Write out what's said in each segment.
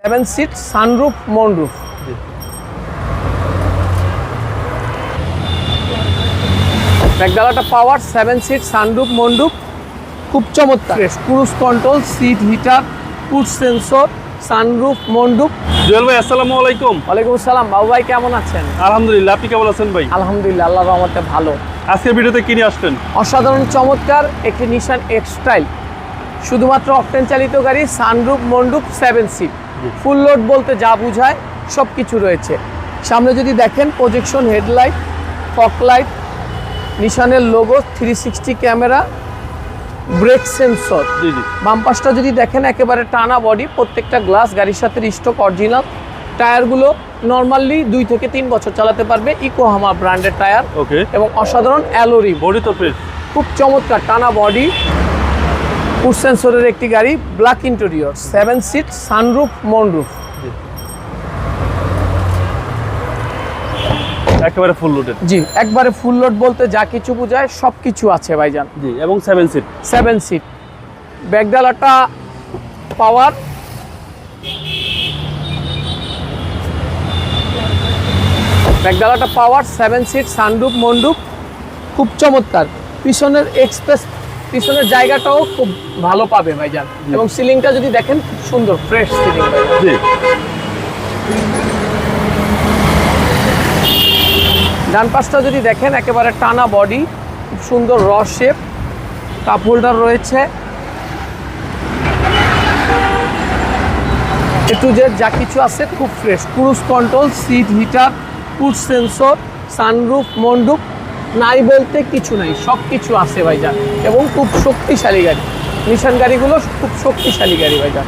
7 seat sunroof moonroof. ব্যাকডালাটা power 7 seat sunroof moonroof, খুব চমৎকার। Cruise control, seat heater, foot sensor, sunroof moonroof. Jewel ভাই আসসালামু আলাইকুম। ওয়ালাইকুম আসসালাম। বাবু ভাই কেমন আছেন? আলহামদুলিল্লাহ, আপনি কেমন আছেন ভাই? আলহামদুলিল্লাহ, আল্লাহর রহমতে ভালো। আজকের ভিডিওতে কি নিয়ে আসলেন? অসাধারণ চমৎকার একটি নিশান এক্সটাইল, শুধুমাত্র অকটেন চালিত গাড়ি, sunroof moonroof 7 seat. Full load বলতে যা বোঝায় সব কিছু রয়েছে। সামনে যদি দেখেন প্রজেকশন হেডলাইট, ফগ লাইট, নিশানের লোগো, 360 ক্যামেরা, ব্রেক সেন্সর। জি জি। বাম্পাসটা যদি দেখেন একেবারে টানা বডি, প্রত্যেকটা গ্লাস গাড়ির সাথে স্টক অরিজিনাল। টায়ারগুলো নর্মালি 2 থেকে 3 বছর চালাতে পারবে, ইকোহামা ব্র্যান্ডের টায়ার। ওকে। এবং অসাধারণ অ্যালোরি, বডি তো ফ্রেশ, খুব চমৎকার টানা বডি, ফুড সেন্সরের একটি গাড়ি, black interior, 7 seat sunroof moonroof. একেবারে ফুল লোডেড। জি, একবারে ফুল লোড বলতে যা কিছু বোঝায় সব কিছু আছে ভাইজান। জি, এবং 7 সিট। 7 সিট। ব্যাকডালাটা পাওয়ার, ব্যাকডালাটা পাওয়ার 7 সিট সানরুফ মনরুফ, খুব চমৎকার। পিছনের এক্সপ্রেস, পিছনের জায়গাটাও খুব ভালো পাবে ভাইজান। এবং সিলিংটা যদি দেখেন খুব সুন্দর ফ্রেশ সিলিং। জি। ডান পাশটা যদি দেখেন একেবারে টানা বডি, খুব সুন্দর র শেপ, কাপ হোল্ডার রয়েছে, এ টু জেড যা কিছু আছে খুব fresh. Cruise control, seat heater, foot sensor, sunroof moonroof, নাই বলতে কিছু নাই, সব কিছু আছে ভাইজান। এবং খুব শক্তিশালী গাড়ি, নিশান গাড়িগুলো খুব শক্তিশালী গাড়ি ভাইজান।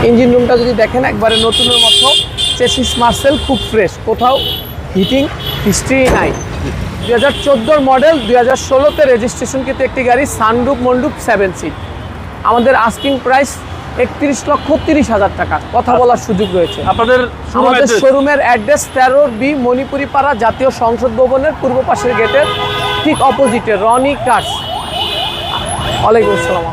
ইঞ্জিন রুমটা যদি দেখেন একবারে নতুনের মতো, চেসিস মার্সেল খুব ফ্রেশ, কোথাও হিটিং হিস্ট্রি নাই। 2014 মডেল, 2016-তে রেজিস্ট্রেশনকৃত একটি গাড়ি, সানরুফ মনরুফ 7 সিট। আমাদের আস্কিং প্রাইস 31,30,000 টাকা, কথা বলার সুযোগ রয়েছে। আপনাদের আমাদের শোরুমের অ্যাড্রেস 13B মণিপুরি পাড়া, জাতীয় সংসদ ভবনের পূর্ব পাশের গেটের ঠিক অপোজিটে, রনি কার্স। ওয়ালাইকুম আসসালাম।